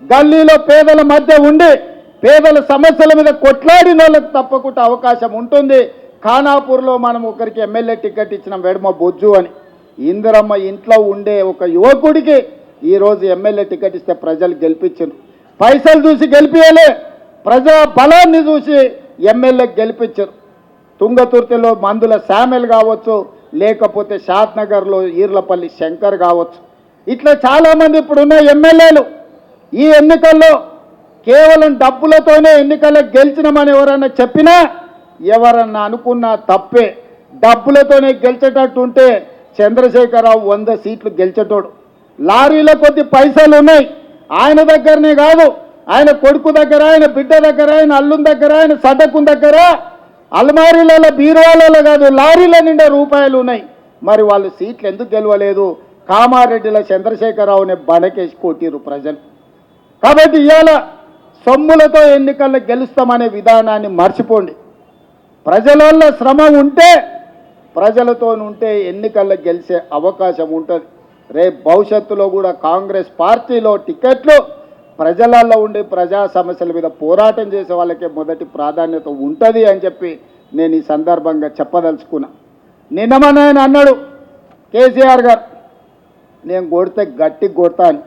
గల్లీలో పేదల మధ్య ఉండి పేదల సమస్యల మీద కొట్లాడిన వాళ్ళకి తప్పకుండా అవకాశం ఉంటుంది. ఖానాపూర్లో మనం ఒకరికి ఎమ్మెల్యే టికెట్ ఇచ్చిన వెడమ బొజ్జు అని, ఇందిరమ్మ ఇంట్లో ఉండే ఒక యువకుడికి ఈరోజు ఎమ్మెల్యే టికెట్ ఇస్తే ప్రజలు గెలిపించారు. పైసలు చూసి గెలిపించలే, ప్రజా బలాన్ని చూసి ఎమ్మెల్యే గెలిపించారు. తుంగతుర్తిలో మందుల శామెల్ కావచ్చు, లేకపోతే షాద్నగర్లో ఈర్లపల్లి శంకర్ కావచ్చు, ఇట్లా చాలామంది ఇప్పుడున్న ఎమ్మెల్యేలు ఈ ఎన్నికల్లో కేవలం డబ్బులతోనే ఎన్నికల్లో గెలిచినామని ఎవరన్నా చెప్పినా, ఎవరన్నా అనుకున్నా తప్పే. డబ్బులతోనే గెలిచేటట్టు ఉంటే చంద్రశేఖరరావు 100 సీట్లు గెలిచేటోడు. లారీలో కొద్ది పైసలు ఉన్నాయి, ఆయన దగ్గరనే కాదు, ఆయన కొడుకు దగ్గర, ఆయన బిడ్డ దగ్గర, ఆయన అల్లుని దగ్గర, ఆయన సడ్డకుని దగ్గర, అల్మారీలలో బీరువాలలో కాదు లారీల నిండా రూపాయలు ఉన్నాయి. మరి వాళ్ళు సీట్లు ఎందుకు గెలవలేదు? కామారెడ్డిల చంద్రశేఖరరావుని బడకేసి కొట్టిరు ప్రజలు. కాబట్టి ఇవాళ సొమ్ములతో ఎన్నికల్లో గెలుస్తామనే విధానాన్ని మర్చిపోండి. ప్రజల శ్రమ ఉంటే, ప్రజలతో ఉంటే ఎన్నికల్లో గెలిచే అవకాశం ఉంటుంది. రేపు భవిష్యత్తులో కూడా కాంగ్రెస్ పార్టీలో టికెట్లు ప్రజలలో ఉండి ప్రజా సమస్యల మీద పోరాటం చేసే వాళ్ళకే మొదటి ప్రాధాన్యత ఉంటుంది అని చెప్పి నేను ఈ సందర్భంగా చెప్పదలుచుకున్నా. నిన్నమన్నాయన అన్నాడు కేసీఆర్ గారు, నేను కొడితే గట్టి కొడతాను.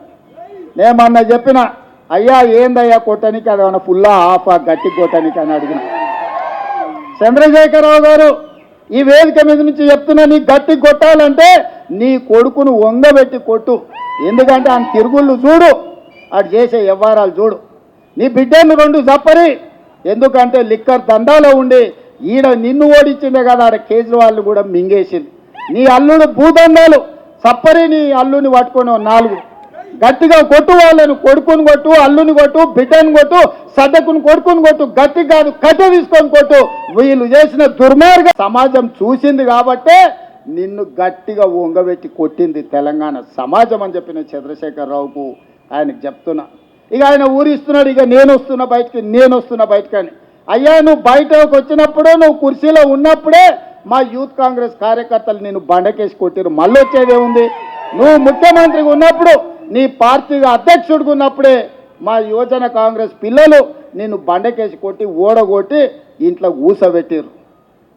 నేమన్నా చెప్పిన, అయ్యా ఏందయ్యా కొట్టడానికి, అదేమన్నా ఫుల్లా ఆఫా గట్టి కొట్టడానికి అని అడిగిన. చంద్రశేఖరరావు గారు ఈ వేదిక మీద నుంచి చెప్తున్నా, నీ గట్టి కొట్టాలంటే నీ కొడుకును వంగబెట్టి కొట్టు. ఎందుకంటే ఆయన తిరుగుళ్ళు చూడు, అటు చేసే వ్యవహారాలు చూడు. నీ బిడ్డను 2 చప్పరి, ఎందుకంటే లిక్కర్ దందాలో ఉండి ఈడ నిన్ను ఓడించిందే కదా, ఆడ కేజ్రీవాల్ కూడా మింగేసింది. నీ అల్లుడు భూదందాలు చప్పరి, నీ అల్లుని పట్టుకొని 4 గట్టిగా కొట్టు. వాళ్ళను కొడుకుని కొట్టు, అల్లుని కొట్టు, బిడ్డను కొట్టు, సడ్డకుని కొడుకుని కొట్టు, గట్టి కాదు కట్టె తీసుకొని కొట్టు. వీళ్ళు చేసిన దుర్మార్గ సమాజం చూసింది కాబట్టే నిన్ను గట్టిగా వంగబెట్టి కొట్టింది తెలంగాణ సమాజం అని చెప్పిన చంద్రశేఖరరావుకు ఆయనకు చెప్తున్నా. ఇక ఆయన ఊరిస్తున్నాడు, ఇక నేను వస్తున్నా బయటకు అని. అయ్యా నువ్వు బయటకు వచ్చినప్పుడు, నువ్వు కుర్చీలో ఉన్నప్పుడే మా యూత్ కాంగ్రెస్ కార్యకర్తలు నేను బండకేసి కొట్టిరు. మళ్ళీ వచ్చేదే ఉంది. నువ్వు ముఖ్యమంత్రిగా ఉన్నప్పుడు, నీ పార్టీగా అధ్యక్షుడిగా ఉన్నప్పుడే మా యువజన కాంగ్రెస్ పిల్లలు నిన్ను బండకేసి కొట్టి ఓడగొట్టి ఇంట్లో ఊసబెట్టిరు.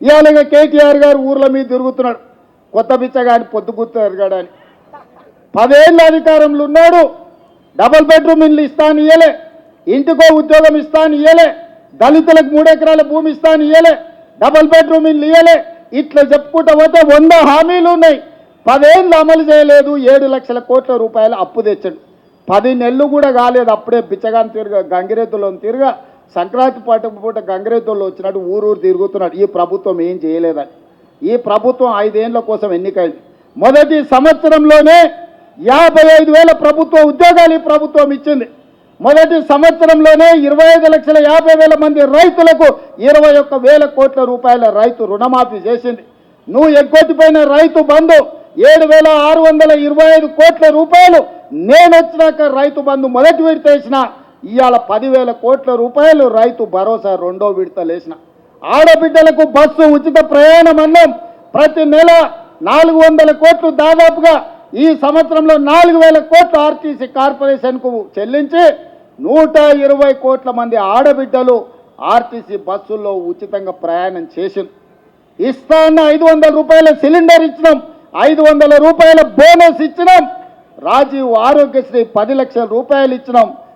ఇవాళ కేటీఆర్ గారు ఊర్ల మీద తిరుగుతున్నాడు, కొత్త బిచ్చగాని పొద్దుగుర్తారు 10 ఏళ్ళ అధికారంలో ఉన్నాడు. డబుల్ బెడ్రూమ్ ఇల్లు ఇస్తాను ఇయ్యలే, ఇంటికో ఉద్యోగం ఇస్తాను ఇయ్యలే, దళితులకు 3 ఎకరాల భూమి ఇస్తాను ఇయ్యలే, డబుల్ బెడ్రూమ్ ఇల్లు ఇయ్యలే. ఇట్లా చెప్పుకుంటా పోతే 100 హామీలు ఉన్నాయి. 10 ఏళ్ళు అమలు చేయలేదు. 7 లక్షల కోట్ల రూపాయలు అప్పు తెచ్చాడు. 10 నెలలు కూడా కాలేదు, అప్పుడే బిచ్చగాని గంగిరెద్దులో సంక్రాంతి పూట గంగిరెద్దుల్లో వచ్చినట్టు ఊరు తిరుగుతున్నాడు. ఈ ప్రభుత్వం ఏం చేయలేదని. ఈ ప్రభుత్వం 5 ఏళ్ల కోసం ఎన్నికైంది. మొదటి సంవత్సరంలోనే 55,000 ప్రభుత్వ ఉద్యోగాలు ఈ ప్రభుత్వం ఇచ్చింది. మొదటి సంవత్సరంలోనే 25,50,000 మంది రైతులకు 21,000 కోట్ల రూపాయల రైతు రుణమాఫీ చేసింది. నువ్వు ఎగ్గొట్టిపోయిన రైతు బంధు 7,625 కోట్ల రూపాయలు నేను వచ్చినాక రైతు బంధు మొదటి విడత వేసిన. ఇవాళ 10,000 కోట్ల రూపాయలు రైతు భరోసా 2వ విడతలు వేసిన. ఆడబిడ్డలకు బస్సు ఉచిత ప్రయాణం అన్నం ప్రతి నెల 400 కోట్లు, దాదాపుగా ఈ సంవత్సరంలో 4,000 కోట్లు ఆర్టీసీ కార్పొరేషన్కు చెల్లించి 120 కోట్ల మంది ఆడబిడ్డలు ఆర్టీసీ బస్సుల్లో ఉచితంగా ప్రయాణం చేసింది. ఇస్తాన్న 500 రూపాయల సిలిండర్ ఇచ్చినాం, 500 రూపాయల బోనస్ ఇచ్చినాం. రాజీవ్ ఆరోగ్యశ్రీ 10 లక్షల రూపాయలు ఇచ్చినాం.